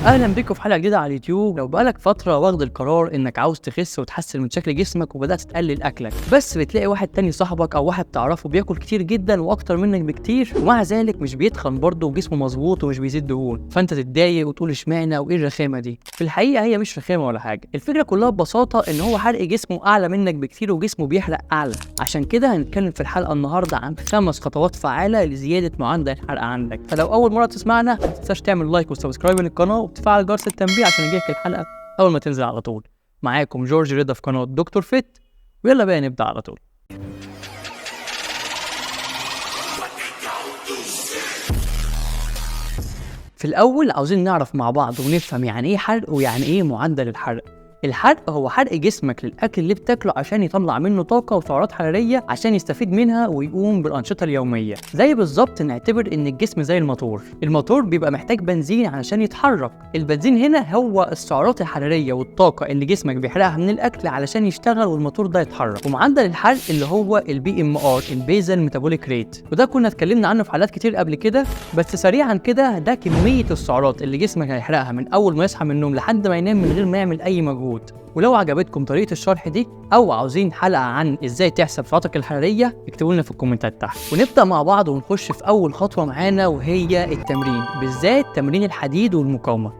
اهلا بيكم في حلقه جديده على اليوتيوب. لو بقالك فتره واخد القرار انك عاوز تخس وتحسن من شكل جسمك وبدات تقلل اكلك، بس بتلاقي واحد تاني صاحبك او واحد تعرفه بياكل كتير جدا واكتر منك بكتير، ومع ذلك مش بيتخن برضه وجسمه مظبوط ومش بيزيد دهون، فانت تتضايق وتقول اشمعنى وايه الرخامه دي. في الحقيقه هي مش رخامه ولا حاجه، الفكره كلها ببساطه ان هو حرق جسمه اعلى منك بكتير وجسمه بيحرق اعلى. عشان كده هنتكلم في الحلقه النهارده عن 5 خطوات فعاله لزياده معدل الحرق عندك. فلو اول مره تسمعنا ما تنساش تعمل لايك وسبسكرايب للقناه وتفعل جرس التنبيه عشان يجيلك الحلقه اول ما تنزل على طول. معاكم جورج رضا في قناه دكتور فيت، ويلا بقى نبدا على طول. في الاول عاوزين نعرف مع بعض ونفهم يعني ايه حرق ويعني ايه معدل الحرق. الحرق هو حرق جسمك للاكل اللي بتاكله عشان يطلع منه طاقه وسعرات حراريه عشان يستفيد منها ويقوم بالانشطه اليوميه. زي بالظبط نعتبر ان الجسم زي الموتور بيبقى محتاج بنزين علشان يتحرك. البنزين هنا هو السعرات الحراريه والطاقه اللي جسمك بيحرقها من الاكل علشان يشتغل والموتور ده يتحرك. ومعدل الحرق اللي هو البي ام ار، البيزل ميتابوليك ريت، وده كنا اتكلمنا عنه في حلقات كتير قبل كده، بس سريعا كده ده كميه السعرات اللي جسمك هيحرقها من اول ما يصحى من النوم لحد ما ينام من غير ما يعمل اي مجهود. ولو عجبتكم طريقة الشرح دي أو عاوزين حلقة عن إزاي تحسب سعراتك الحرارية اكتبوا لنا في الكومنتات تحت. ونبدأ مع بعض ونخش في أول خطوة معانا وهي التمرين، بالذات تمرين الحديد والمقاومة.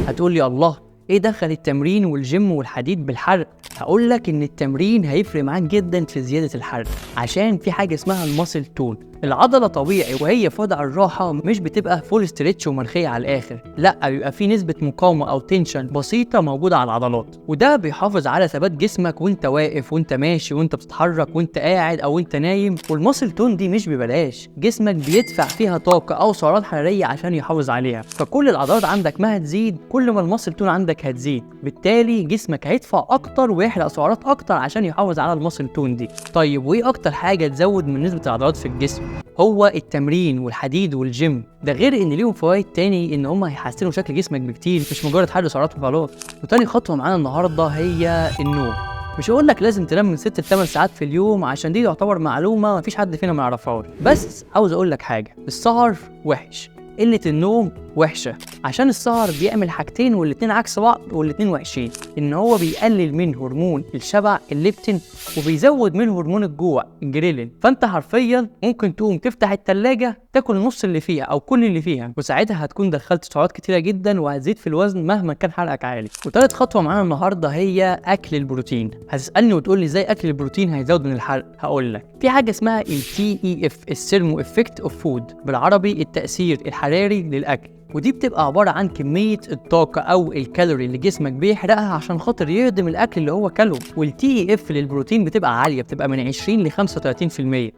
هتقول لي الله ايه دخل التمرين والجيم والحديد بالحرق؟ هقول لك ان التمرين هيفرق معاك جدا في زياده الحرق، عشان في حاجه اسمها الماسل تون. العضله طبيعي وهي في وضع الراحه مش بتبقى فول ستريتش ومرخيه على الاخر، لا بيبقى في نسبه مقاومه او تنشن بسيطه موجوده على العضلات، وده بيحافظ على ثبات جسمك وانت واقف وانت ماشي وانت بتتحرك وانت قاعد او انت نايم. والماسل تون دي مش ببلاش، جسمك بيدفع فيها طاقه او سعرات حراريه عشان يحافظ عليها. فكل العضلات عندك ما هتزيد كل ما الماسل تون عندك هتزيد، بالتالي جسمك هيدفع اكتر ويحرق سعرات اكتر عشان يحافظ على الماسل تون دي. طيب وايه اكتر حاجه تزود من نسبه العضلات في الجسم؟ هو التمرين والحديد والجيم، ده غير ان ليهم فوائد تاني ان هم هيحسنوا شكل جسمك بكتير، مش مجرد حرق سعرات وخلاص. وتاني خطوه معانا النهارده هي النوم. مش هقول لك لازم تنام من 6 ل 8 ساعات في اليوم عشان دي تعتبر معلومه مفيش حد فينا ما يعرفهاش، بس عاوز اقول لك حاجه، السهر وحش، قلة النوم وحشة، عشان السهر بيعمل حاجتين والاتنين عكس بعض والاتنين وحشين. ان هو بيقلل من هرمون الشبع الليبتين وبيزود من هرمون الجوع الجريلين. فانت حرفيا ممكن تقوم تفتح التلاجة تاكل نص اللي فيها او كل اللي فيها، وساعتها هتكون دخلت سعرات كتيرة جدا وهتزيد في الوزن مهما كان حرقك عالي. وتالت خطوة معانا النهاردة هي اكل البروتين. هتسألني وتقول لي ازاي اكل البروتين هيزود من الحرق؟ هقول لك في حاجة اسمها الTEF، الثيرمو افكت اوف فود، بالعربي التأثير الحراري للاكل. ودي بتبقى عبارة عن كمية الطاقة أو الكالوري اللي جسمك بيحرقها عشان خاطر يهضم الأكل اللي هو كله. والTEF للبروتين بتبقى عالية، بتبقى من 20 ل 35%.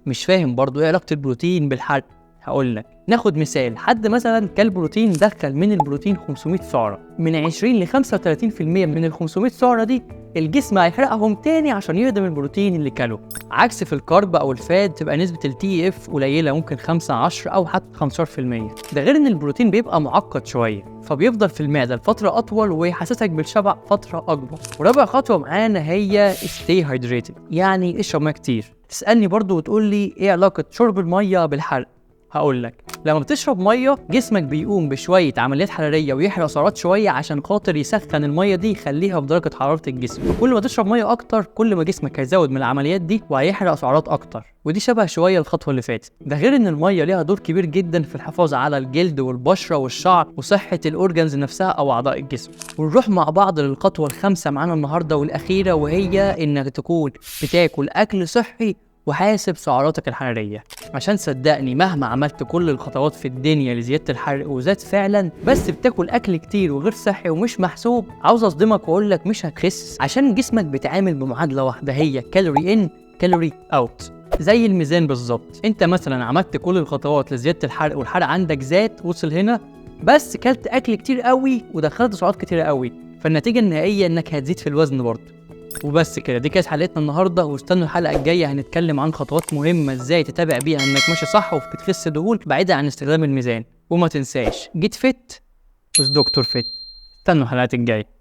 مش فاهم برضو إيه علاقة البروتين بالحرق؟ هقول لك، ناخد مثال، حد مثلا كل بروتين دخل من البروتين 500 سعرة، من 20 ل 35% من ال 500 سعرة دي الجسم هيحرقهم تاني عشان يهضم البروتين اللي كله. عكس في الكارب او الفات تبقى نسبة الTEF قليلة، ممكن 5 10 او حتى 15%. ده غير ان البروتين بيبقى معقد شوية فبيفضل في المعدة لفترة اطول ويحسسك بالشبع فترة اكبر. ورابع خطوة معانا هي stay hydrated، يعني اشرب ميه كتير. تسألني برضو وتقول لي ايه علاقة شرب المية بالحرق؟ هقول لك، لما بتشرب ميه جسمك بيقوم بشويه عمليات حراريه ويحرق سعرات شويه عشان خاطر يسخن الميه دي يخليها بدرجه حراره الجسم. فكل ما تشرب ميه اكتر كل ما جسمك هيزود من العمليات دي وهيحرق سعرات اكتر، ودي شبه شويه الخطوه اللي فاتت. ده غير ان الميه ليها دور كبير جدا في الحفاظ على الجلد والبشره والشعر وصحه الاورجنز نفسها او اعضاء الجسم. ونروح مع بعض للخطوه الخامسه معانا النهارده والاخيره، وهي انك تكون بتاكل اكل صحي وحاسب سعراتك الحرارية. عشان صدقني مهما عملت كل الخطوات في الدنيا لزيادة الحرق وزاد فعلا، بس بتاكل اكل كتير وغير صحي ومش محسوب، عاوز اصدمك واقول لك مش هتخس، عشان جسمك بيتعامل بمعادلة واحدة هي كالوري ان كالوري اوت، زي الميزان بالظبط. انت مثلا عملت كل الخطوات لزيادة الحرق والحرق عندك زاد وصل هنا، بس كلت اكل كتير قوي ودخلت سعرات كتير قوي، فالنتيجة النهائية انك هتزيد في الوزن برضه. وبس كده، دي كانت حلقتنا النهارده، واستنوا الحلقه الجايه هنتكلم عن خطوات مهمه ازاي تتابع بيها انك ماشي صح وبتخس دهون بعيدا عن استخدام الميزان. وما تنساش جيت فيت وذ دكتور فيت. استنوا الحلقات الجايه.